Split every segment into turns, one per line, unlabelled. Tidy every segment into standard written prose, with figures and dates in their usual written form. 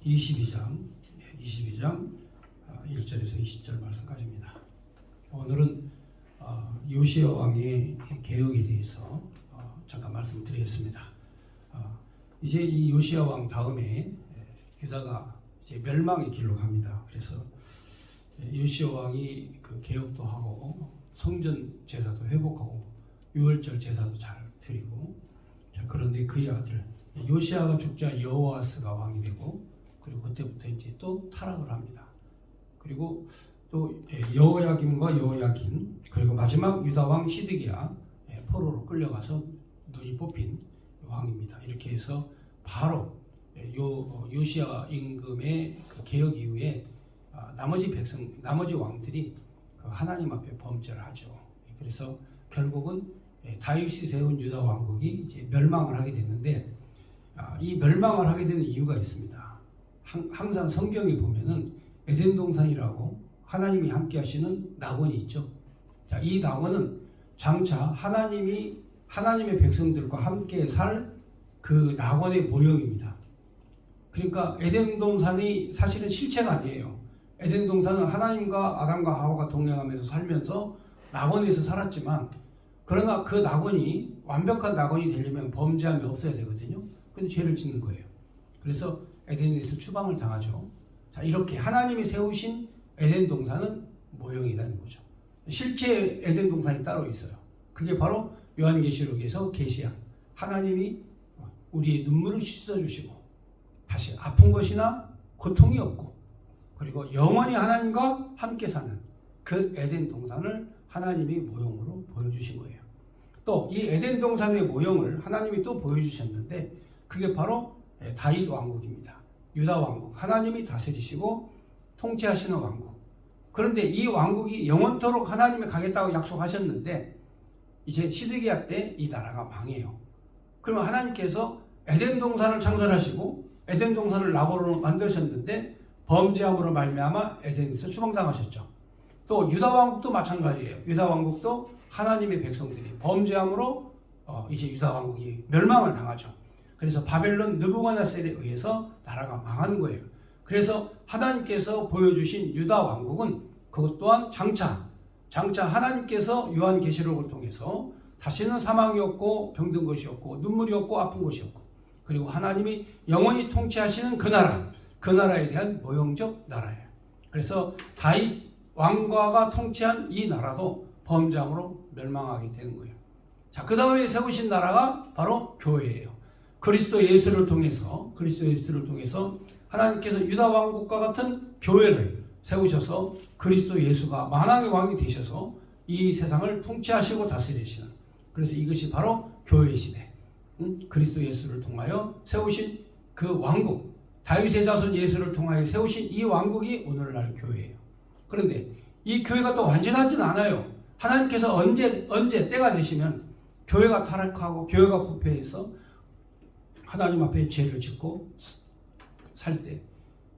22장 1절에서 20절 말씀까지입니다. 오늘은 요시야 왕의 개혁에 대해서 잠깐 말씀드리겠습니다. 이제 이 요시야 왕 다음에 유다가 이제 멸망의 길로 갑니다. 그래서 요시야 왕이 그 개혁도 하고 성전 제사도 회복하고 유월절 제사도 잘 드리고, 그런데 그의 아들 요시야가 죽자 여호아스가 왕이 되고, 그리고 그때부터 이제 또 타락을 합니다. 그리고 또 여호야김과 여호야긴, 그리고 마지막 유다 왕 시드기야 포로로 끌려가서 눈이 뽑힌 왕입니다. 이렇게 해서 바로 요시야 임금의 그 개혁 이후에 나머지 왕들이 하나님 앞에 범죄를 하죠. 그래서 결국은 다윗이 세운 유다 왕국이 이제 멸망을 하게 됐는데, 이 멸망을 하게 되는 이유가 있습니다. 항상 성경에 보면은 에덴 동산이라고 하나님이 함께 하시는 낙원이 있죠. 자, 이 낙원은 장차 하나님의 백성들과 함께 살 그 낙원의 모형입니다. 그러니까 에덴 동산이 사실은 실체가 아니에요. 에덴 동산은 하나님과 아담과 하와가 동행하면서 살면서 낙원에서 살았지만, 그러나 그 낙원이 완벽한 낙원이 되려면 범죄함이 없어야 되거든요. 근데 죄를 짓는 거예요. 그래서 에덴에서 추방을 당하죠. 자, 이렇게 하나님이 세우신 에덴 동산은 모형이라는 거죠. 실제 에덴 동산이 따로 있어요. 그게 바로 요한계시록에서 계시한 하나님이 우리의 눈물을 씻어주시고 다시 아픈 것이나 고통이 없고, 그리고 영원히 하나님과 함께 사는 그 에덴 동산을 하나님이 모형으로 보여주신 거예요. 또 이 에덴 동산의 모형을 하나님이 또 보여주셨는데, 그게 바로 다윗 왕국입니다. 유다 왕국, 하나님이 다스리시고 통치하시는 왕국. 그런데 이 왕국이 영원토록 하나님이 가겠다고 약속하셨는데, 이제 시드기야 때 이 나라가 망해요. 그러면 하나님께서 에덴 동산을 창설하시고 에덴 동산을 낙원으로 만드셨는데, 범죄함으로 말미암아 에덴에서 추방당하셨죠. 또 유다 왕국도 마찬가지예요. 유다 왕국도 하나님의 백성들이 범죄함으로 이제 유다 왕국이 멸망을 당하죠. 그래서 바벨론 느부갓네살에 의해서 나라가 망하는 거예요. 그래서 하나님께서 보여주신 유다 왕국은 그것 또한 장차 하나님께서 요한계시록을 통해서 다시는 사망이 없고 병든 것이 없고 눈물이 없고 아픈 것이 없고, 그리고 하나님이 영원히 통치하시는 그 나라에 대한 모형적 나라예요. 그래서 다윗 왕과가 통치한 이 나라도 범죄함으로 멸망하게 되는 거예요. 자, 그 다음에 세우신 나라가 바로 교회예요. 그리스도 예수를 통해서 하나님께서 유다 왕국과 같은 교회를 세우셔서 그리스도 예수가 만왕의 왕이 되셔서 이 세상을 통치하시고 다스리시는, 그래서 이것이 바로 교회 시대, 그리스도 예수를 통하여 세우신 그 왕국, 다윗의 자손 예수를 통하여 세우신 이 왕국이 오늘날 교회예요. 그런데 이 교회가 또 완전하지는 않아요. 하나님께서 언제 때가 되시면 교회가 타락하고 교회가 부패해서 하나님 앞에 죄를 짓고 살 때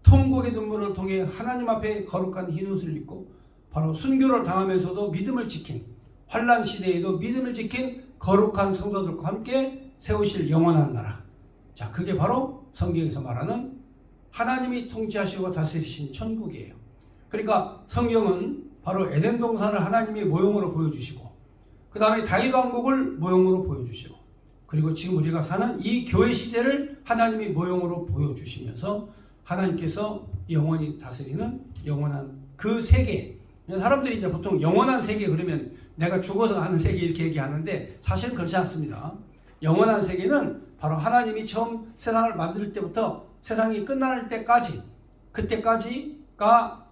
통곡의 눈물을 통해 하나님 앞에 거룩한 흰옷을 입고 바로 순교를 당하면서도 믿음을 지킨, 환난 시대에도 믿음을 지킨 거룩한 성도들과 함께 세우실 영원한 나라. 자, 그게 바로 성경에서 말하는 하나님이 통치하시고 다스리신 천국이에요. 그러니까 성경은 바로 에덴 동산을 하나님이 모형으로 보여주시고, 그 다음에 다윗 왕국을 모형으로 보여주시고, 그리고 지금 우리가 사는 이 교회 시대를 하나님이 모형으로 보여주시면서 하나님께서 영원히 다스리는 영원한 그 세계. 사람들이 이제 보통 영원한 세계 그러면 내가 죽어서 가는 세계 이렇게 얘기하는데, 사실은 그렇지 않습니다. 영원한 세계는 바로 하나님이 처음 세상을 만들 때부터 세상이 끝날 때까지, 그때까지가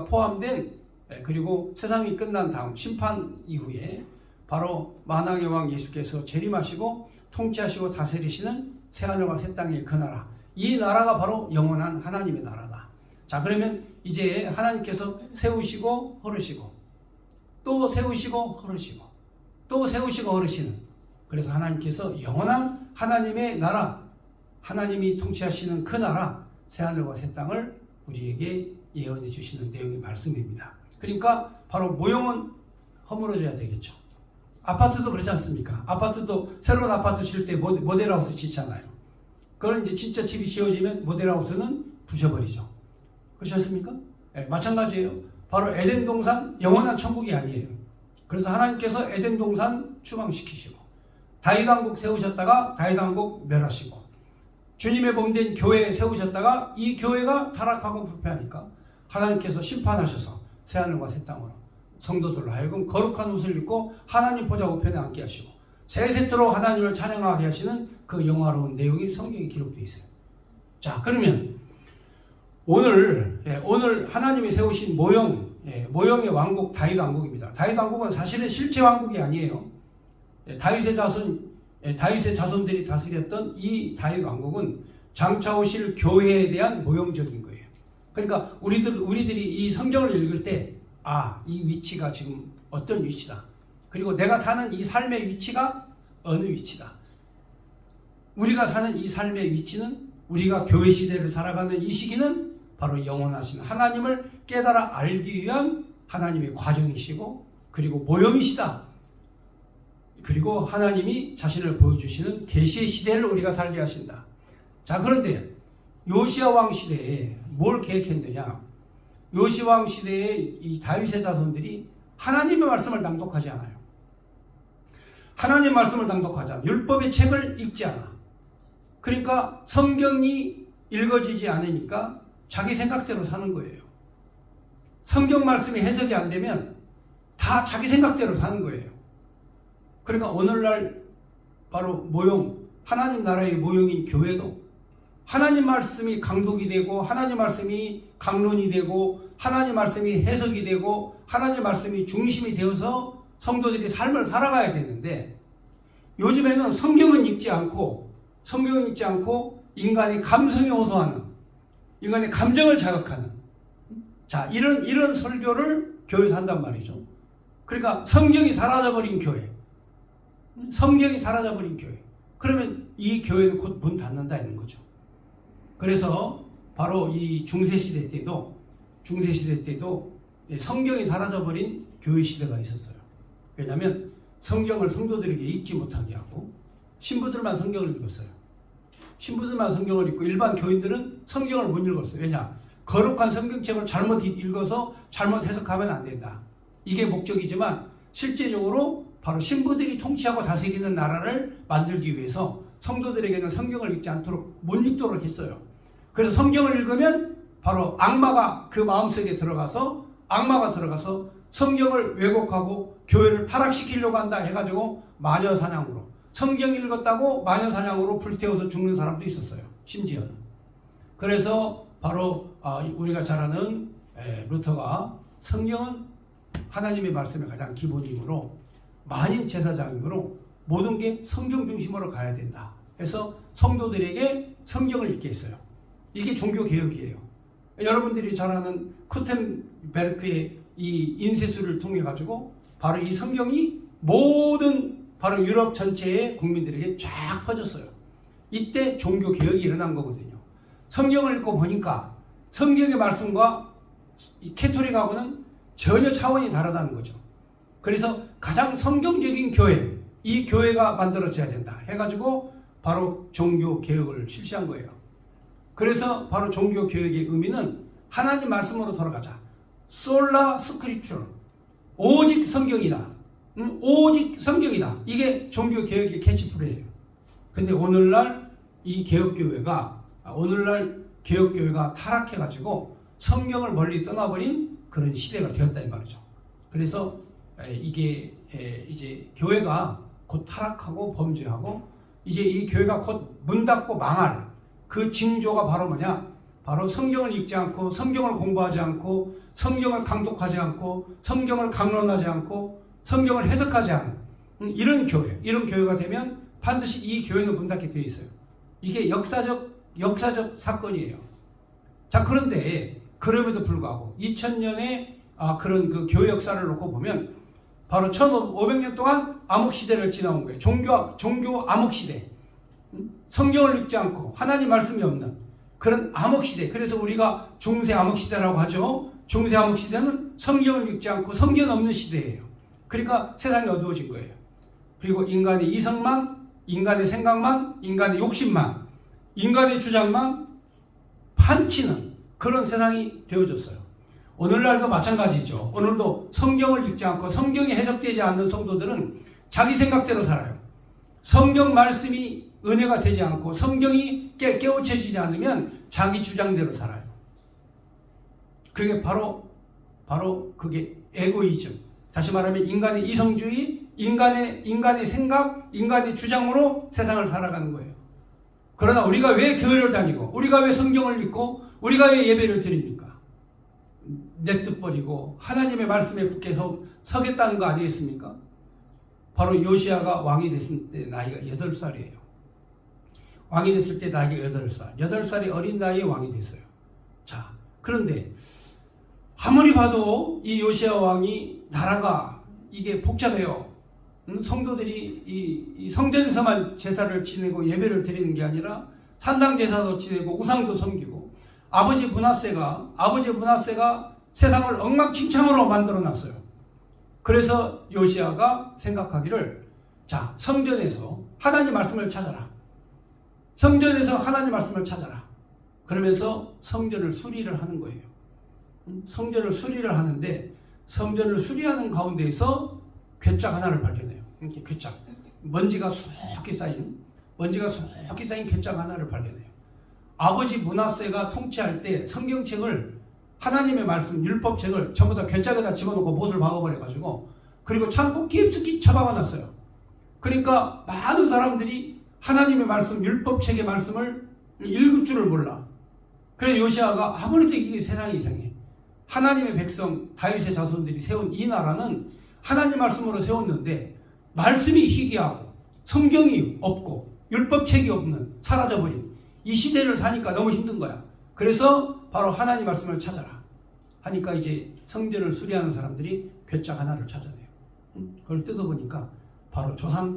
포함된, 그리고 세상이 끝난 다음 심판 이후에 바로 만왕의 왕 예수께서 재림하시고 통치하시고 다스리시는 새하늘과 새 땅의 그 나라, 이 나라가 바로 영원한 하나님의 나라다. 자, 그러면 이제 하나님께서 세우시고 흐르시고 또 세우시고 흐르시고 또 세우시고 흐르시는, 그래서 하나님께서 영원한 하나님의 나라, 하나님이 통치하시는 그 나라, 새하늘과 새 땅을 우리에게 예언해 주시는 내용의 말씀입니다. 그러니까 바로 모형은 허물어져야 되겠죠. 아파트도 그렇지 않습니까? 아파트도 새로운 아파트 질 때 모델하우스 짓잖아요. 그걸 이제 진짜 집이 지어지면 모델하우스는 부셔버리죠. 그렇습니까? 네, 마찬가지예요. 바로 에덴 동산 영원한 천국이 아니에요. 그래서 하나님께서 에덴 동산 추방시키시고 다윗 왕국 세우셨다가 다윗 왕국 멸하시고 주님의 몸된 교회 세우셨다가 이 교회가 타락하고 부패하니까 하나님께서 심판하셔서 새하늘과 새 땅으로 성도들로 하여금 거룩한 옷을 입고 하나님 보좌 우편에 앉게 하시고 세세토록 하나님을 찬양하게 하시는 그 영화로운 내용이 성경에 기록되어 있어요. 자, 그러면 오늘 하나님이 세우신 모형의 왕국 다윗 왕국입니다. 다윗 왕국은 사실은 실제 왕국이 아니에요. 다윗의 자손들이 다스렸던 이 다윗 왕국은 장차 오실 교회에 대한 모형적인 거예요. 그러니까 우리들이 이 성경을 읽을 때 이 위치가 지금 어떤 위치다. 그리고 내가 사는 이 삶의 위치가 어느 위치다. 우리가 사는 이 삶의 위치는 우리가 교회 시대를 살아가는 이 시기는 바로 영원하신 하나님을 깨달아 알기 위한 하나님의 과정이시고 그리고 모형이시다. 그리고 하나님이 자신을 보여주시는 계시의 시대를 우리가 살게 하신다. 자, 그런데 요시야 왕 시대에 뭘 계획했느냐? 요시야 왕 시대에 이 다윗의 자손들이 하나님의 말씀을 낭독하지 않아요. 하나님의 말씀을 낭독하지 않아. 율법의 책을 읽지 않아. 그러니까 성경이 읽어지지 않으니까 자기 생각대로 사는 거예요. 성경 말씀이 해석이 안 되면 다 자기 생각대로 사는 거예요. 그러니까 오늘날 바로 하나님 나라의 모형인 교회도 하나님 말씀이 강독이 되고 하나님 말씀이 강론이 되고 하나님 말씀이 해석이 되고 하나님 말씀이 중심이 되어서 성도들이 삶을 살아가야 되는데 요즘에는 성경은 읽지 않고 인간의 감성에 호소하는 인간의 감정을 자극하는 자 이런 설교를 교회에서 한단 말이죠. 그러니까 성경이 사라져버린 교회. 그러면 이 교회는 곧 문 닫는다 있는 거죠. 그래서 바로 이 중세시대 때도 성경이 사라져버린 교회 시대가 있었어요. 왜냐하면 성경을 성도들에게 읽지 못하게 하고 신부들만 성경을 읽었어요. 신부들만 성경을 읽고 일반 교인들은 성경을 못 읽었어요. 왜냐? 거룩한 성경책을 잘못 읽어서 잘못 해석하면 안 된다. 이게 목적이지만 실제적으로 바로 신부들이 통치하고 다스리는 나라를 만들기 위해서 성도들에게는 성경을 읽지 않도록 못 읽도록 했어요. 그래서 성경을 읽으면 바로 악마가 그 마음속에 들어가서 성경을 왜곡하고 교회를 타락시키려고 한다 해가지고 마녀사냥으로 성경 읽었다고 마녀사냥으로 불태워서 죽는 사람도 있었어요. 심지어는. 그래서 바로 우리가 잘 아는 루터가 성경은 하나님의 말씀의 가장 기본이므로 만인 제사장이므로 모든 게 성경 중심으로 가야 된다. 해서 성도들에게 성경을 읽게 했어요. 이게 종교개혁이에요. 여러분들이 잘 아는 쿠텐베르크의 이 인쇄술을 통해 가지고 바로 이 성경이 모든 바로 유럽 전체의 국민들에게 쫙 퍼졌어요. 이때 종교개혁이 일어난 거거든요. 성경을 읽고 보니까 성경의 말씀과 이 캐토릭하고는 전혀 차원이 다르다는 거죠. 그래서 가장 성경적인 교회, 이 교회가 만들어져야 된다 해가지고 바로 종교개혁을 실시한 거예요. 그래서 바로 종교개혁의 의미는 하나님 말씀으로 돌아가자. 솔라 스크립처. 오직 성경이다. 오직 성경이다. 이게 종교개혁의 캐치프레이예요. 근데 오늘날 개혁교회가 타락해가지고 성경을 멀리 떠나버린 그런 시대가 되었다 이 말이죠. 그래서 이게 이제 교회가 곧 타락하고 범죄하고 이제 이 교회가 곧 문 닫고 망할 그 징조가 바로 뭐냐? 바로 성경을 읽지 않고 성경을 공부하지 않고 성경을 강독하지 않고 성경을 강론하지 않고 성경을 해석하지 않은 이런 교회가 되면 반드시 이 교회는 문 닫게 되어 있어요. 이게 역사적 사건이에요. 자, 그런데 그럼에도 불구하고 2000년의 그런 그 교회 역사를 놓고 보면 바로 1500년 동안 암흑시대를 지나온 거예요. 종교 암흑시대. 성경을 읽지 않고 하나님 말씀이 없는 그런 암흑시대. 그래서 우리가 중세 암흑시대라고 하죠. 중세 암흑시대는 성경을 읽지 않고 성경 없는 시대예요. 그러니까 세상이 어두워진 거예요. 그리고 인간의 이성만, 인간의 생각만, 인간의 욕심만 인간의 주장만 판치는 그런 세상이 되어졌어요. 오늘날도 마찬가지죠. 오늘도 성경을 읽지 않고 성경이 해석되지 않는 성도들은 자기 생각대로 살아요. 성경 말씀이 은혜가 되지 않고 성경이 깨우쳐지지 않으면 자기 주장대로 살아요. 그게 바로 그게 에고이즘. 다시 말하면 인간의 이성주의, 인간의 생각, 인간의 주장으로 세상을 살아가는 거예요. 그러나 우리가 왜 교회를 다니고, 우리가 왜 성경을 읽고, 우리가 왜 예배를 드립니까? 내 뜻 버리고 하나님의 말씀에 굳게 서겠다는 거 아니겠습니까? 바로 요시야가 왕이 됐을 때 나이가 8살이에요. 왕이 됐을 때 나이가 8살. 8살이 어린 나이에 왕이 됐어요. 자, 그런데 아무리 봐도 이 요시야 왕이 나라가 이게 복잡해요. 성도들이 이 성전에서만 제사를 지내고 예배를 드리는 게 아니라 산당 제사도 지내고 우상도 섬기고 아버지 므낫세가 세상을 엉망진창으로 만들어 놨어요. 그래서 요시야가 생각하기를, 자, 성전에서 하나님 말씀을 찾아라. 성전에서 하나님 말씀을 찾아라. 그러면서 성전을 수리를 하는 거예요. 성전을 수리를 하는데 성전을 수리하는 가운데에서 괴짝 하나를 발견해요. 이렇게 괴짝. 먼지가 수북히 쌓인 괴짝 하나를 발견해요. 아버지 므낫세가 통치할 때 성경책을, 하나님의 말씀, 율법책을 전부 다 괴짝에다 집어넣고 못을 박아버려가지고, 그리고 창고 깊숙이 처박아놨어요. 그러니까 많은 사람들이 하나님의 말씀, 율법책의 말씀을 읽을 줄을 몰라. 그래서 요시야가 아무래도 이게 세상이 이상해. 하나님의 백성, 다윗의 자손들이 세운 이 나라는 하나님 말씀으로 세웠는데 말씀이 희귀하고 성경이 없고 율법책이 없는, 사라져버린 이 시대를 사니까 너무 힘든 거야. 그래서 바로 하나님 말씀을 찾아라 하니까 이제 성전을 수리하는 사람들이 괴짝 하나를 찾아내요. 그걸 뜯어보니까 바로 조상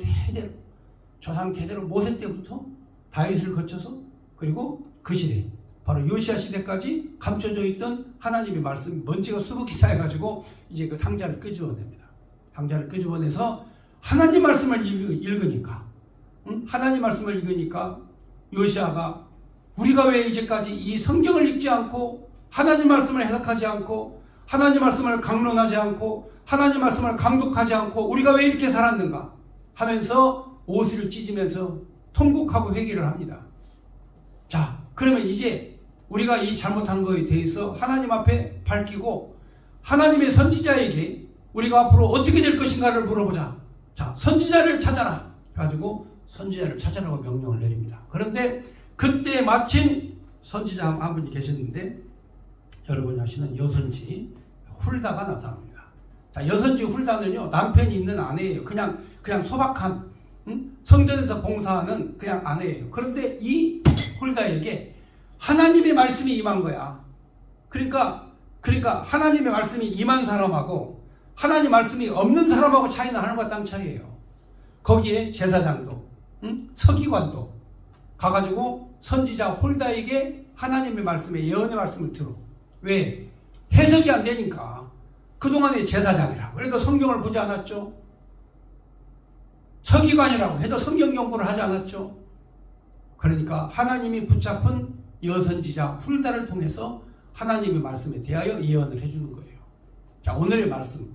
대대로 모세 때부터 다윗을 거쳐서, 그리고 그 시대, 바로 요시야 시대까지 감춰져 있던 하나님의 말씀, 먼지가 수북히 쌓여가지고 이제 그 상자를 끄집어냅니다. 상자를 끄집어내서 하나님 말씀을 읽으니까, 하나님 말씀을 읽으니까 요시야가, 우리가 왜 이제까지 이 성경을 읽지 않고 하나님 말씀을 해석하지 않고 하나님 말씀을 강론하지 않고 하나님 말씀을 감독하지 않고 우리가 왜 이렇게 살았는가 하면서 옷을 찢으면서 통곡하고 회개를 합니다. 자, 그러면 이제 우리가 이 잘못한 거에 대해서 하나님 앞에 밝히고 하나님의 선지자에게 우리가 앞으로 어떻게 될 것인가를 물어보자. 자, 선지자를 찾아라. 그래가지고 선지자를 찾아라고 명령을 내립니다. 그런데 그때 마침 선지자 한 분이 계셨는데, 여러분이 아시는 여선지 훌다가 나타납니다. 자, 여선지 훌다는요, 남편이 있는 아내예요. 그냥 소박한, 성전에서 봉사하는 그냥 아내예요. 그런데 이 훌다에게 하나님의 말씀이 임한 거야. 그러니까 하나님의 말씀이 임한 사람하고 하나님 말씀이 없는 사람하고 차이는 하늘과 땅 차이예요. 거기에 제사장도, 서기관도 가가지고 선지자 홀다에게 하나님의 말씀에, 예언의 말씀을 들어. 왜? 해석이 안 되니까. 그동안에 제사장이라고 해도 성경을 보지 않았죠. 서기관이라고 해도 성경 연구를 하지 않았죠. 그러니까 하나님이 붙잡은 여선지자 훌다를 통해서 하나님의 말씀에 대하여 예언을 해주는 거예요. 자, 오늘의 말씀.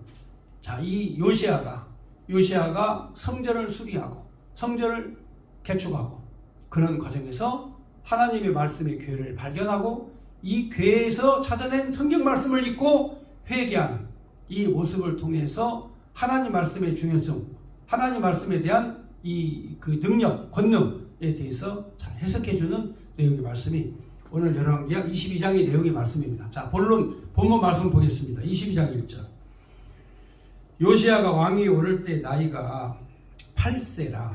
자, 이 요시야가 성전을 수리하고 성전을 개축하고 그런 과정에서 하나님의 말씀의 교회를 발견하고 이 교회에서 찾아낸 성경 말씀을 읽고 회개하는 이 모습을 통해서 하나님 말씀의 중요성, 하나님 말씀에 대한 이 그 능력, 권능에 대해서 잘 해석해주는 내용의 말씀이 오늘 열왕기하 22장의 내용의 말씀입니다. 자, 본문 말씀 보겠습니다. 22장 1절. 요시야가 왕위에 오를 때 나이가 8세라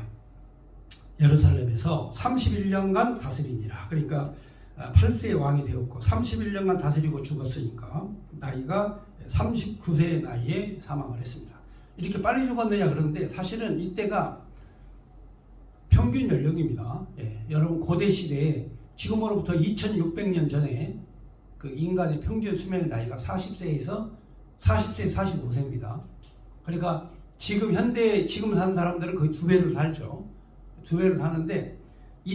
예루살렘에서 31년간 다스리니라. 그러니까 8세의 왕이 되었고 31년간 다스리고 죽었으니까 나이가 39세의 나이에 사망을 했습니다. 이렇게 빨리 죽었느냐 그러는데 사실은 이때가 평균 연령입니다. 여러분 고대 시대에 지금으로부터 2600년 전에 그 인간의 평균 수명의 나이가 40세 45세입니다. 그러니까 지금 사는 사람들은 거의 2배를 살죠. 2배를 사는데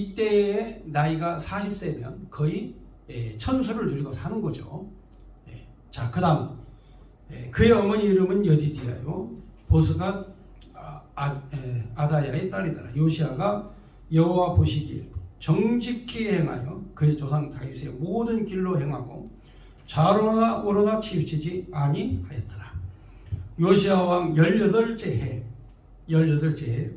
이때의 나이가 40세면 거의 천수를 누리고 사는 거죠. 자, 그 다음 그의 어머니 이름은 여디디아요. 보스가 아다야의 딸이더라. 요시아가 여호와 보시기에 정직히 행하여 그의 조상 다윗의 모든 길로 행하고 좌로나 우로나 치우치지 아니하였더라. 요시아 왕 18째 해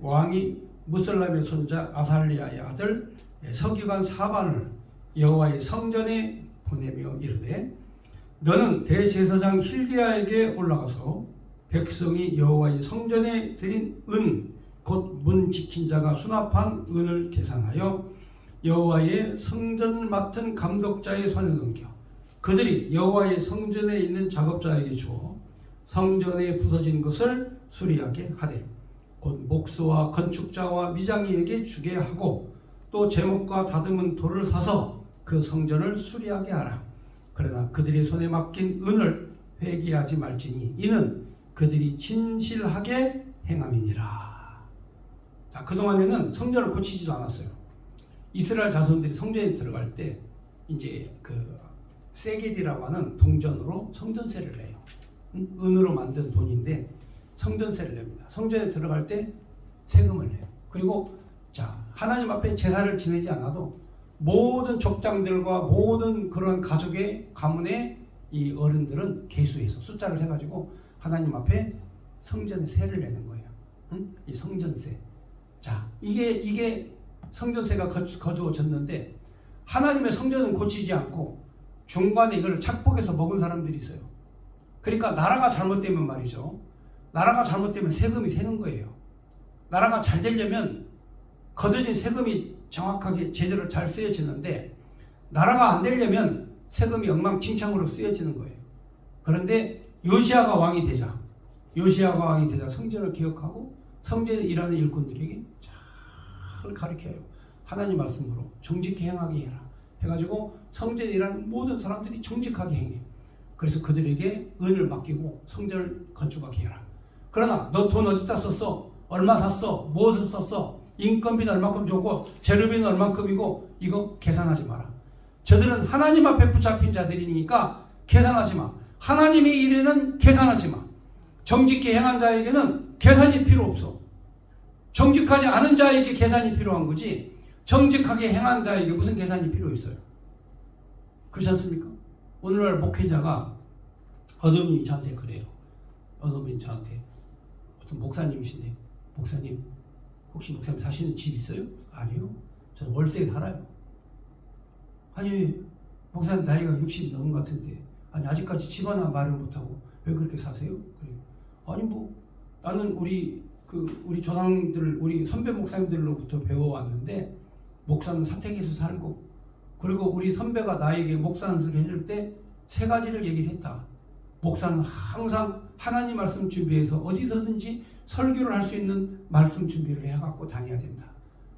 왕이 무슬람의 손자 아살리아의 아들 서기관 사반을 여호와의 성전에 보내며 이르되 너는 대제사장 힐기야에게 올라가서 백성이 여호와의 성전에 드린 은 곧 문 지킨 자가 수납한 은을 계산하여 여호와의 성전을 맡은 감독자의 손에 넘겨 그들이 여호와의 성전에 있는 작업자에게 주어 성전에 부서진 것을 수리하게 하되 곧 목수와 건축자와 미장이에게 주게 하고 또 제목과 다듬은 돌을 사서 그 성전을 수리하게 하라. 그러나 그들의 손에 맡긴 은을 회개하지 말지니 이는 그들이 진실하게 행함이니라. 자, 그동안에는 성전을 고치지도 않았어요. 이스라엘 자손들이 성전에 들어갈 때 이제 그 세겔이라고 하는 동전으로 성전세를 내요. 은으로 만든 돈인데 성전세를 냅니다. 성전에 들어갈 때 세금을 내요. 그리고 자, 하나님 앞에 제사를 지내지 않아도 모든 족장들과 모든 그런 가족의 가문의 이 어른들은 계수해서 숫자를 해가지고 하나님 앞에 성전에 세를 내는 거예요. 이 성전세. 자, 이게 성전세가 거두어졌는데 하나님의 성전은 고치지 않고 중간에 이걸 착복해서 먹은 사람들이 있어요. 그러니까 나라가 잘못되면 말이죠. 나라가 잘못되면 세금이 새는 거예요. 나라가 잘 되려면 거둬진 세금이 정확하게 제대로 잘 쓰여지는데 나라가 안 되려면 세금이 엉망진창으로 쓰여지는 거예요. 그런데 요시아가 왕이 되자 성전을 기억하고 성전에 일하는 일꾼들에게 잘 가르쳐요. 하나님 말씀으로 정직히 행하게 해라 해가지고 성전에 일하는 모든 사람들이 정직하게 행해. 그래서 그들에게 은을 맡기고 성전을 건축하게 해라. 그러나 너 돈 어디다 썼어? 얼마 샀어? 무엇을 썼어? 인건비는 얼마큼 줬고 재료비는 얼마큼이고 이거 계산하지 마라. 저들은 하나님 앞에 붙잡힌 자들이니까 계산하지 마. 하나님의 일에는 계산하지 마. 정직히 행한 자에게는 계산이 필요 없어. 정직하지 않은 자에게 계산이 필요한 거지 정직하게 행한 자에게 무슨 계산이 필요 있어요? 그렇지 않습니까? 오늘날 목회자가 어떤 분이 저한테 그래요. 어떤 분이 저한테 어떤 목사님이신데 목사님 혹시 목사님 사시는 집 있어요? 아니요. 저는 월세에 살아요. 아니 목사님 나이가 60이 넘은 것 같은데 아니 아직까지 집 하나 마련 못하고 왜 그렇게 사세요? 그래요. 아니 뭐 나는 우리 조상들 우리 선배 목사님들로부터 배워왔는데 목사는 사택에서 살고 그리고 우리 선배가 나에게 목사 연수를 해줄 때 세 가지를 얘기를 했다. 목사는 항상 하나님 말씀 준비해서 어디서든지 설교를 할 수 있는 말씀 준비를 해갖고 다녀야 된다.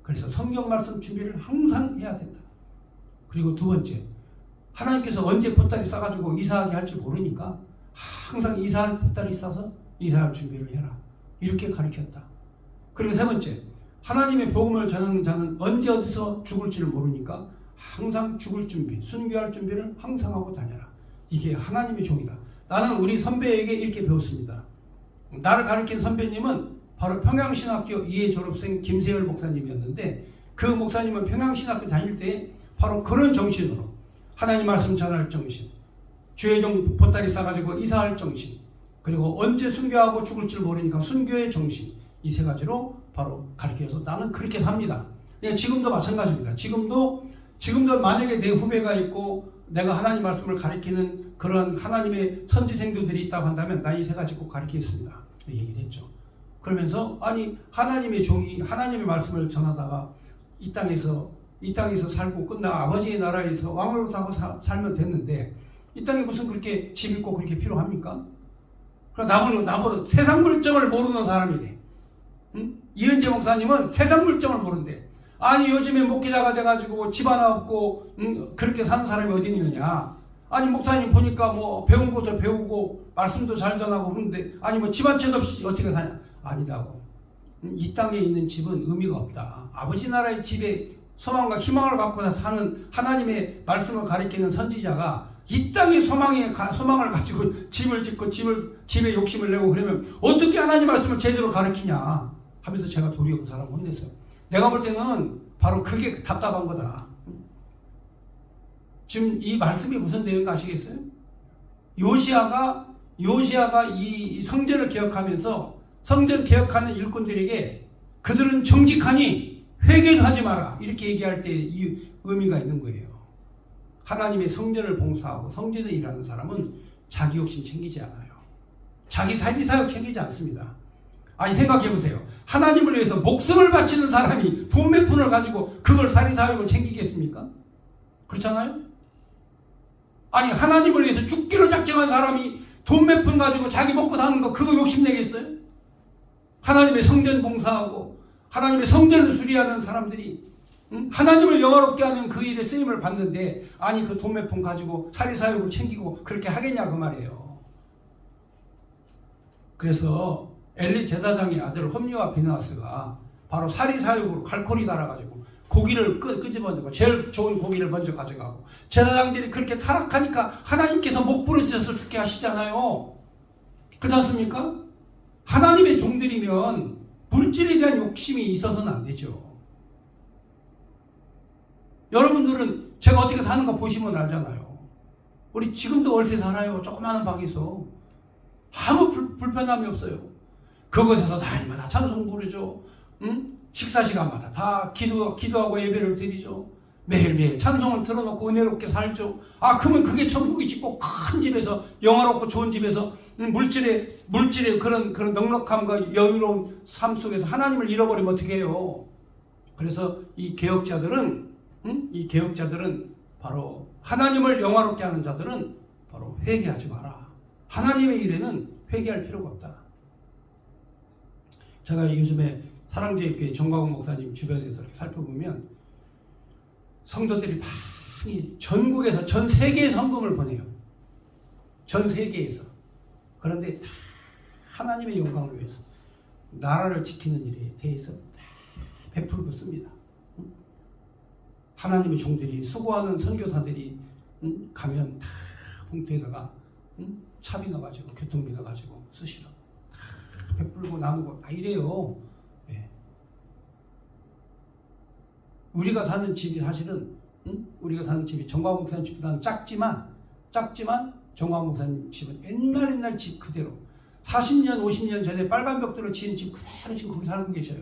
그래서 성경 말씀 준비를 항상 해야 된다. 그리고 두 번째, 하나님께서 언제 보따리 싸가지고 이사하게 할지 모르니까 항상 이사할 보따리 싸서 이사할 준비를 해라. 이렇게 가르쳤다. 그리고 세 번째, 하나님의 복음을 전하는 자는 언제 어디서 죽을지를 모르니까 항상 죽을 준비, 순교할 준비를 항상 하고 다녀라. 이게 하나님의 종이다. 나는 우리 선배에게 이렇게 배웠습니다. 나를 가르친 선배님은 바로 평양신학교 2회 졸업생 김세열 목사님이었는데 그 목사님은 평양신학교 다닐 때 바로 그런 정신으로 하나님 말씀 전할 정신, 주의 종 보따리 싸가지고 이사할 정신, 그리고 언제 순교하고 죽을 줄 모르니까 순교의 정신, 이 세 가지로 바로 가르쳐서 나는 그렇게 삽니다. 지금도 마찬가지입니다. 지금도 만약에 내 후배가 있고 내가 하나님 말씀을 가르치는 그런 하나님의 선지생들이 있다고 한다면 나 이 세 가지 꼭 가르치겠습니다. 얘기를 했죠. 그러면서 아니 하나님의 종이 하나님의 말씀을 전하다가 이 땅에서 살고 끝나 아버지의 나라에서 왕으로 살면 됐는데 이 땅에 무슨 그렇게 집 있고 그렇게 필요합니까? 그럼 나보다 세상 물정을 모르는 사람이래. 응? 이은재 목사님은 세상 물정을 모른대. 아니 요즘에 목회자가 돼가지고 집 하나 없고 그렇게 사는 사람이 어디 있느냐. 아니 목사님 보니까 뭐 배운 것도 배우고 말씀도 잘 전하고 그런데 아니 뭐 집 한 채도 없이 어떻게 사냐. 아니다고. 이 땅에 있는 집은 의미가 없다. 아버지 나라의 집에 소망과 희망을 갖고 사는 하나님의 말씀을 가리키는 선지자가 이 땅에 소망을 가지고 집을 짓고 집에 욕심을 내고 그러면 어떻게 하나님 말씀을 제대로 가르치냐 하면서 제가 도리어 그 사람 혼냈어요. 내가 볼 때는 바로 그게 답답한 거다. 지금 이 말씀이 무슨 내용인가 아시겠어요? 요시아가 이 성전을 개혁하면서 성전 개혁하는 일꾼들에게 그들은 정직하니 회개도 하지 마라 이렇게 얘기할 때 이 의미가 있는 거예요. 하나님의 성전을 봉사하고 성전에 일하는 사람은 자기 욕심 챙기지 않아요. 자기 사리사욕 챙기지 않습니다. 아니 생각해 보세요. 하나님을 위해서 목숨을 바치는 사람이 돈 몇 푼을 가지고 그걸 사리사욕을 챙기겠습니까? 그렇잖아요? 아니 하나님을 위해서 죽기로 작정한 사람이 돈 몇 푼 가지고 자기 먹고 사는 거 그거 욕심내겠어요? 하나님의 성전 봉사하고 하나님의 성전을 수리하는 사람들이 하나님을 영화롭게 하는 그 일에 쓰임을 받는데 아니 그 돈 몇 푼 가지고 사리사욕을 챙기고 그렇게 하겠냐 그 말이에요. 그래서 엘리 제사장의 아들 홈리와 비느하스가 바로 사리사욕으로 칼코리 달아가지고 고기를 끄집어내고 제일 좋은 고기를 먼저 가져가고 제사장들이 그렇게 타락하니까 하나님께서 목 부러져서 죽게 하시잖아요. 그렇지 않습니까? 하나님의 종들이면 물질에 대한 욕심이 있어서는 안 되죠. 여러분들은 제가 어떻게 사는가 보시면 알잖아요. 우리 지금도 월세 살아요. 조그마한 방에서. 아무 불편함이 없어요. 그곳에서 날마다 찬송 부르죠. 식사 시간마다 다 기도하고 예배를 드리죠. 매일매일 찬송을 틀어놓고 은혜롭게 살죠. 그러면 그게 천국이지. 꼭 큰 집에서 영화롭고 좋은 집에서 물질의 그런 넉넉함과 여유로운 삶 속에서 하나님을 잃어버리면 어떻게 해요? 그래서 이 개혁자들은 바로 하나님을 영화롭게 하는 자들은 바로 회개하지 마라. 하나님의 일에는 회개할 필요가 없다. 제가 요즘에 사랑제일교회 정광훈 목사님 주변에서 이렇게 살펴보면 성도들이 많이 전국에서 전 세계에 헌금을 보내요. 전 세계에서. 그런데 다 하나님의 영광을 위해서 나라를 지키는 일에 대해서 다 베풀고 씁니다. 하나님의 종들이 수고하는 선교사들이 가면 다 봉투에다가 차비 넣어가지고 교통비 넣어가지고 쓰시라고 다 베풀고 나누고 다 이래요. 네. 우리가 사는 집이 사실은 우리가 사는 집이 정광훈 목사님 집보다는 작지만 정광훈 목사님 집은 옛날 집 그대로 40년 50년 전에 빨간 벽돌로 지은 집 그대로 지금 거기 살고 계셔요.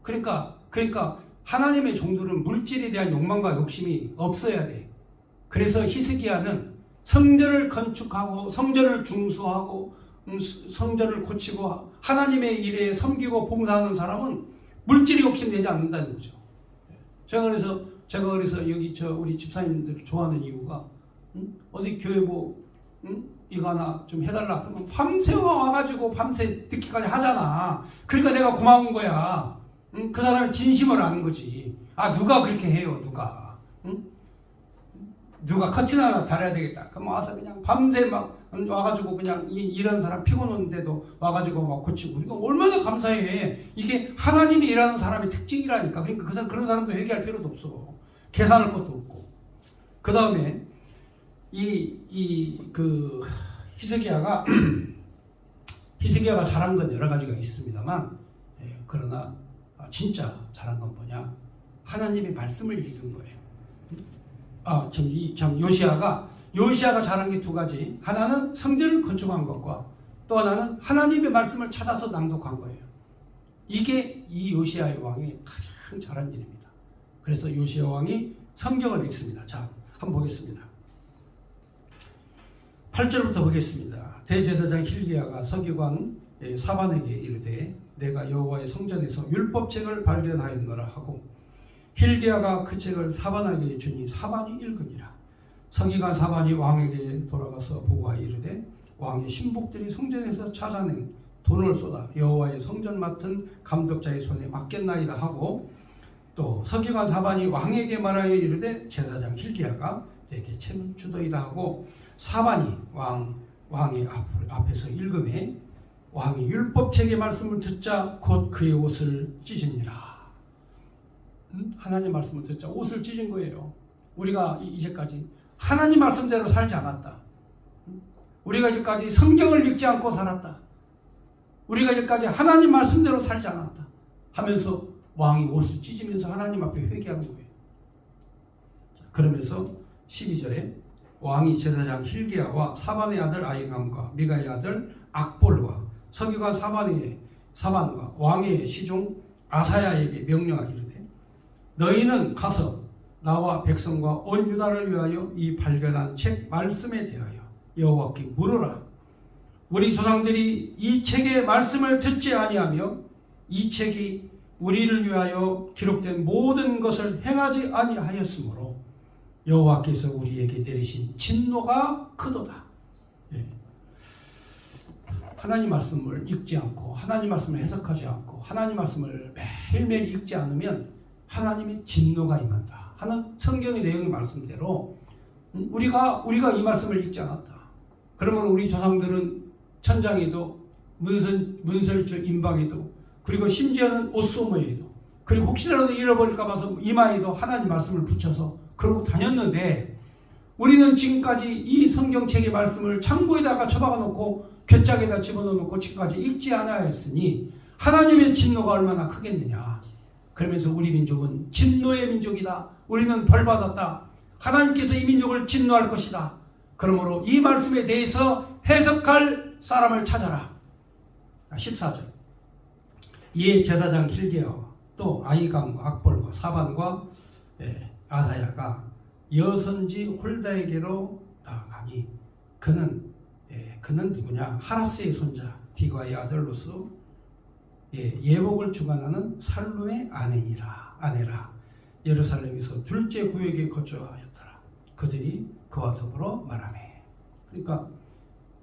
그러니까 하나님의 종들은 물질에 대한 욕망과 욕심이 없어야 돼. 그래서 히스기야는 성전을 건축하고 성전을 중수하고 성전을 고치고 하나님의 일에 섬기고 봉사하는 사람은 물질이 욕심내지 않는다는 거죠. 제가 그래서 여기 우리 집사님들 좋아하는 이유가 어디 교회 이거 하나 좀 해달라 그러면 밤새 와가지고 밤새 늦게까지 하잖아. 그러니까 내가 고마운 거야. 그 사람의 진심을 아는 거지. 누가 그렇게 해요? 누가 커튼 하나 달아야 되겠다. 그럼 와서 그냥 밤새 막 와가지고 그냥 이런 사람 피곤 오는데도 와가지고 막 고치고. 이거 얼마나 감사해. 이게 하나님이 일하는 사람의 특징이라니까. 그러니까 그런 사람도 회개할 필요도 없어. 계산할 것도 없고. 그 다음에 히스기야가 잘한 건 여러 가지가 있습니다만, 그러나 진짜 잘한 건 뭐냐? 하나님의 말씀을 읽은 거예요. 요시아가 잘한 게 두 가지. 하나는 성전을 건축한 것과 또 하나는 하나님의 말씀을 찾아서 낭독한 거예요. 이게 이 요시아의 왕이 가장 잘한 일입니다. 그래서 요시아 왕이 성경을 읽습니다. 자, 한번 보겠습니다. 8절부터 보겠습니다. 대제사장 힐기야가 서기관 사반에게 이르되 내가 여호와의 성전에서 율법책을 발견하였노라 하고 힐기야가 그 책을 사반에게 주니 사반이 읽으니라. 서기관 사반이 왕에게 돌아가서 보고하여 이르되 왕의 신복들이 성전에서 찾아낸 돈을 쏟아 여호와의 성전 맡은 감독자의 손에 맡겼나이다 하고 또 서기관 사반이 왕에게 말하여 이르되 제사장 힐기야가 내게 책을 주더이다 하고 사반이 왕의 앞에서 읽음에 왕이 율법책의 말씀을 듣자 곧 그의 옷을 찢으니라. 하나님 말씀을 듣자 옷을 찢은 거예요. 우리가 이제까지 하나님 말씀대로 살지 않았다. 우리가 이제까지 성경을 읽지 않고 살았다. 우리가 이제까지 하나님 말씀대로 살지 않았다 하면서 왕이 옷을 찢으면서 하나님 앞에 회개하는 거예요. 그러면서 12절에 왕이 제사장 hil기야와 사반의 아들 아히감과 미가의 아들 악볼과 서기관 사반과 왕의 시종 아사야에게 명령하기를 너희는 가서 나와 백성과 온 유다를 위하여 이 발견한 책 말씀에 대하여 여호와께 물으라. 우리 조상들이 이 책의 말씀을 듣지 아니하며 이 책이 우리를 위하여 기록된 모든 것을 행하지 아니하였으므로 여호와께서 우리에게 내리신 진노가 크도다. 하나님 말씀을 읽지 않고 하나님 말씀을 해석하지 않고 하나님 말씀을 매일매일 읽지 않으면 하나님의 진노가 임한다 하는 성경의 내용의 말씀대로 우리가 이 말씀을 읽지 않았다. 그러면 우리 조상들은 천장에도 문설주 임방에도 그리고 심지어는 옷소매에도 그리고 혹시라도 잃어버릴까 봐서 이마에도 하나님 말씀을 붙여서 그러고 다녔는데 우리는 지금까지 이 성경책의 말씀을 창고에다가 처박아 놓고 괴짝에다 집어넣고 지금까지 읽지 않아야 했으니 하나님의 진노가 얼마나 크겠느냐. 그러면서 우리 민족은 진노의 민족이다. 우리는 벌받았다. 하나님께서 이 민족을 진노할 것이다. 그러므로 이 말씀에 대해서 해석할 사람을 찾아라. 14절 이에 제사장 hil기야와 또 아히감과 악볼과 사반과 아사야가 여선지 홀다에게로 나아가니 그는 누구냐? 하라스의 손자 디과의 아들로서 예복을 주관하는 살룸의 아내라. 예루살렘에서 둘째 구역에 거주하였더라. 그들이 그와 더불어 말하매. 그러니까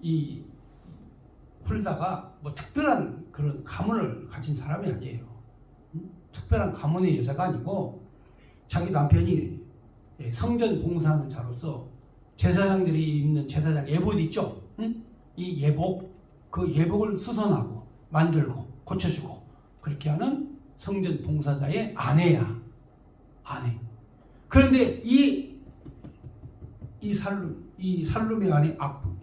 이 홀다가 뭐 특별한 그런 가문을 가진 사람이 아니에요. 특별한 가문의 여자가 아니고 자기 남편이 성전 봉사하는 자로서 제사장들이 입는 제사장 예복 있죠? 이 예복, 그 예복을 수선하고 만들고 고쳐주고 그렇게 하는 성전 봉사자의 아내야. 아내. 그런데 이 살룸의 아내 악볼,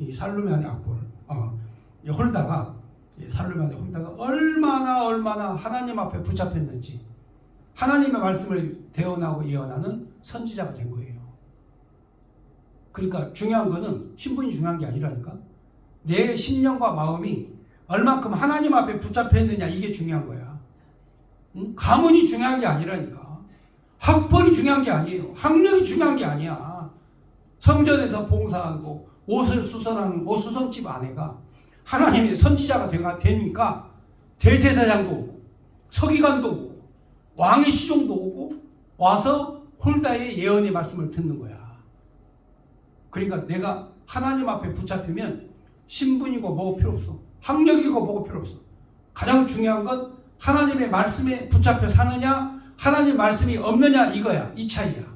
홀다가 살룸의 아내 홀다가 얼마나 하나님 앞에 붙잡혔는지 하나님의 말씀을 대언하고 예언하는 선지자가 된 거예요. 그러니까 중요한 거는 신분이 중요한 게 아니라니까. 내 심령과 마음이 얼만큼 하나님 앞에 붙잡혀 있느냐 이게 중요한 거야. 가문이 중요한 게 아니라니까. 학벌이 중요한 게 아니에요. 학력이 중요한 게 아니야. 성전에서 봉사하고 옷을 수선하는 옷 수선집 아내가 하나님의 선지자가 되니까 대제사장도 오고 서기관도 오고 왕의 시종도 오고 와서 홀다의 예언의 말씀을 듣는 거야. 그러니까 내가 하나님 앞에 붙잡히면 신분이고 뭐가 필요 없어. 학력이고 뭐가 필요 없어. 가장 중요한 건 하나님의 말씀에 붙잡혀 사느냐 하나님 말씀이 없느냐 이거야. 이 차이야.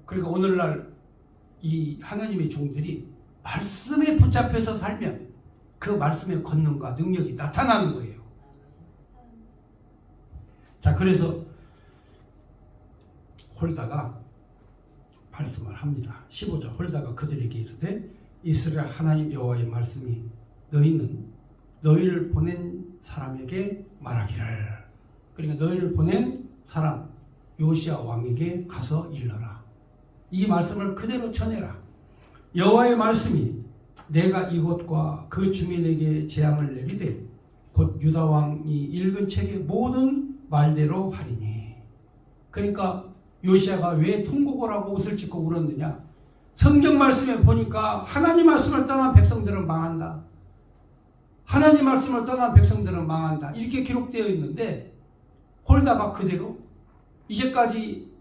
그러니까 오늘날 이 하나님의 종들이 말씀에 붙잡혀서 살면 그 말씀의 권능과 능력이 나타나는 거예요. 자, 그래서 홀다가 말씀을 합니다. 15절 홀다가 그들에게 이르되 이스라엘 하나님 여호와의 말씀이 너희는 너희를 보낸 사람에게 말하기를. 그러니까 너희를 보낸 사람 요시야 왕에게 가서 일러라. 이 말씀을 그대로 전해라. 여호와의 말씀이 내가 이곳과 그 주민에게 재앙을 내리되 곧 유다 왕이 읽은 책의 모든 말대로 하리니. 그러니까 요시야가 왜 통곡을 하고 옷을 찢고 울었느냐? 성경 말씀에 보니까 하나님 말씀을 떠난 백성들은 망한다. 하나님 말씀을 떠난 백성들은 망한다. 이렇게 기록되어 있는데 홀다가 그대로 이제까지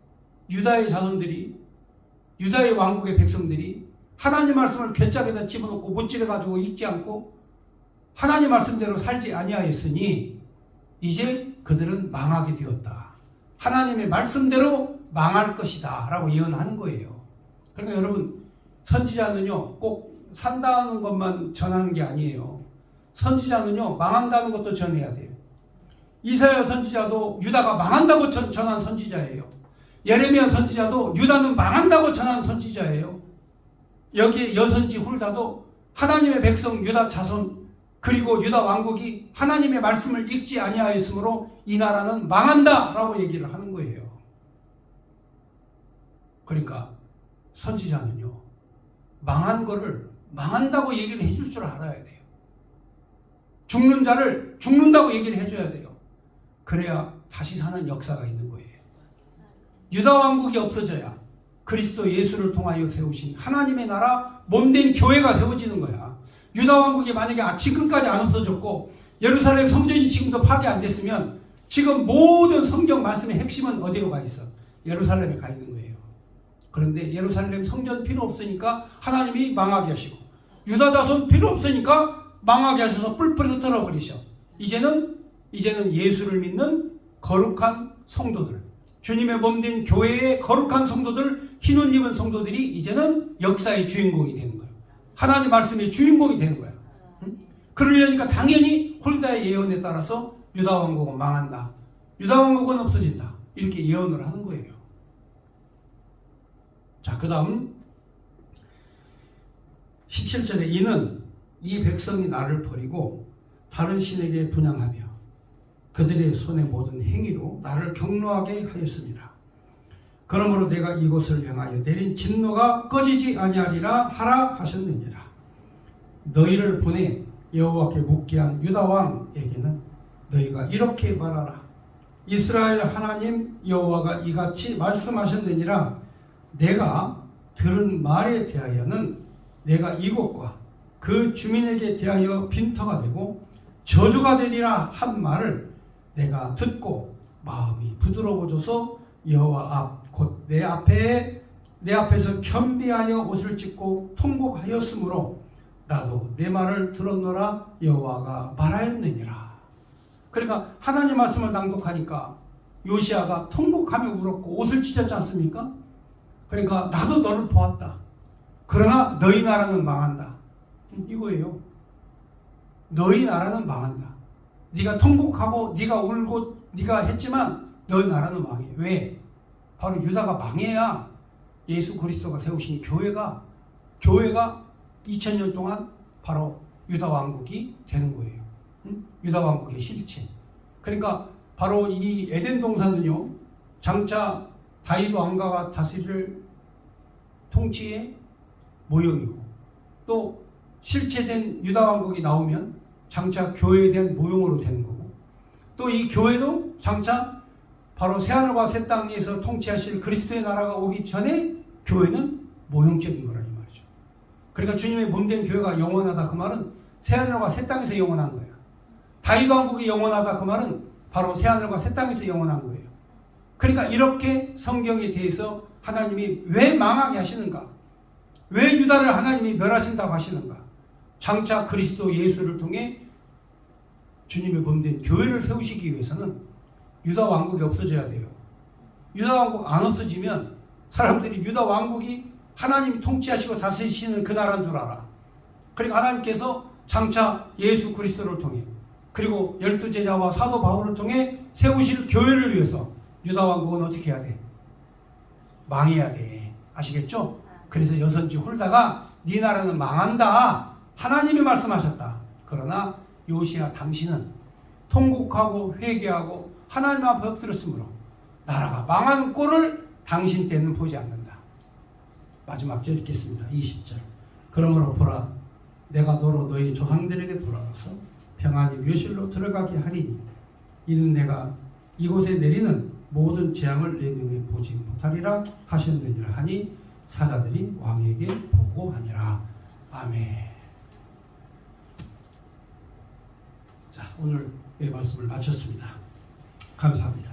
유다의 자손들이 유다의 왕국의 백성들이 하나님 말씀을 괴짝에다 집어넣고 못질해가지고 읽지 않고 하나님 말씀대로 살지 아니하였으니 이제 그들은 망하게 되었다. 하나님의 말씀대로 망할 것이다 라고 예언하는 거예요. 그러니까 여러분 선지자는요 꼭 산다는 것만 전하는 게 아니에요. 선지자는요 망한다는 것도 전해야 돼요. 이사야 선지자도 유다가 망한다고 전한 선지자예요. 예레미야 선지자도 유다는 망한다고 전한 선지자예요. 여기에 여선지 훌다도 하나님의 백성 유다 자손 그리고 유다 왕국이 하나님의 말씀을 읽지 아니하였으므로 이 나라는 망한다라고 얘기를 하는 거예요. 그러니까 선지자는요, 망한 거를 망한다고 얘기를 해줄 줄 알아야 돼요. 죽는 자를 죽는다고 얘기를 해줘야 돼요. 그래야 다시 사는 역사가 있는 거예요. 유다 왕국이 없어져야 그리스도 예수를 통하여 세우신 하나님의 나라 몸된 교회가 세워지는 거야. 유다 왕국이 만약에 지금까지 안 없어졌고 예루살렘 성전이 지금도 파괴 안 됐으면 지금 모든 성경 말씀의 핵심은 어디로 가 있어? 예루살렘에 가 있는 거예요. 그런데 예루살렘 성전 필요 없으니까 하나님이 망하게 하시고 유다 자손 필요 없으니까 망하게 하셔서 뿔뿔이 흩어져 버리셔. 이제는 예수를 믿는 거룩한 성도들, 주님의 몸된 교회의 거룩한 성도들, 흰옷 입은 성도들이 이제는 역사의 주인공이 되는 거예요. 하나님 말씀의 주인공이 되는 거야. 응? 그러려니까 당연히 홀다의 예언에 따라서 유다 왕국은 망한다. 유다 왕국은 없어진다. 이렇게 예언을 하는 거예요. 자, 그 다음 17절에 이는 이 백성이 나를 버리고 다른 신에게 분향하며 그들의 손의 모든 행위로 나를 경노하게 하였습니다. 그러므로 내가 이곳을 향하여 내린 진노가 꺼지지 아니하리라 하라 하셨느니라. 너희를 보내 여호와께 묻게 한 유다 왕에게는 너희가 이렇게 말하라. 이스라엘 하나님 여호와가 이같이 말씀하셨느니라. 내가 들은 말에 대하여는 내가 이곳과 그 주민에게 대하여 빈터가 되고 저주가 되리라 한 말을 내가 듣고 마음이 부드러워져서 여호와 앞 곧 내 앞에서 겸비하여 옷을 찢고 통곡하였으므로 나도 내 말을 들었노라 여호와가 말하였느니라. 그러니까 하나님 말씀을 낭독하니까 요시야가 통곡하며 울었고 옷을 찢었지 않습니까? 그러니까 나도 너를 보았다. 그러나 너희 나라는 망한다. 이거예요. 너희 나라는 망한다. 네가 통곡하고 네가 울고 네가 했지만 너희 나라는 망해. 왜? 바로 유다가 망해야 예수 그리스도가 세우신 교회가 2000년 동안 바로 유다 왕국이 되는 거예요. 유다 왕국의 실체. 그러니까 바로 이 에덴 동산은요, 장차 다윗 왕가가 다스릴 통치의 모형이고 또 실체된 유다 왕국이 나오면 장차 교회에 대한 모형으로 되는 거고 또 이 교회도 장차 바로 새하늘과 새 땅에서 통치하실 그리스도의 나라가 오기 전에 교회는 모형적인 거라 이 말이죠. 그러니까 주님의 몸된 교회가 영원하다 그 말은 새하늘과 새 땅에서 영원한 거예요. 다윗 왕국이 영원하다 그 말은 바로 새하늘과 새 땅에서 영원한 거예요. 그러니까 이렇게 성경에 대해서 하나님이 왜 망하게 하시는가? 왜 유다를 하나님이 멸하신다고 하시는가? 장차 그리스도 예수를 통해 주님의 몸된 교회를 세우시기 위해서는 유다 왕국이 없어져야 돼요. 유다 왕국 안 없어지면 사람들이 유다 왕국이 하나님이 통치하시고 다스리시는 그 나라인 줄 알아. 그러니까 하나님께서 장차 예수 그리스도를 통해 그리고 12제자와 사도 바울을 통해 세우실 교회를 위해서 유다 왕국은 어떻게 해야 돼? 망해야 돼. 아시겠죠? 그래서 여선지 홀다가 네 나라는 망한다. 하나님이 말씀하셨다. 그러나 요시야 당신은 통곡하고 회개하고 하나님 앞에 엎드렸으므로 나라가 망하는 꼴을 당신 때는 보지 않는다. 마지막 절 읽겠습니다. 20절. 그러므로 보라 내가 너로 너희 조상들에게 돌아가서 평안히 묘실로 들어가게 하리니 이는 내가 이곳에 내리는 모든 재앙을 내 눈에 보지 못하리라 하셨느니라 하니 사자들이 왕에게 보고하니라. 아멘. 자, 오늘의 말씀을 마쳤습니다. 감사합니다.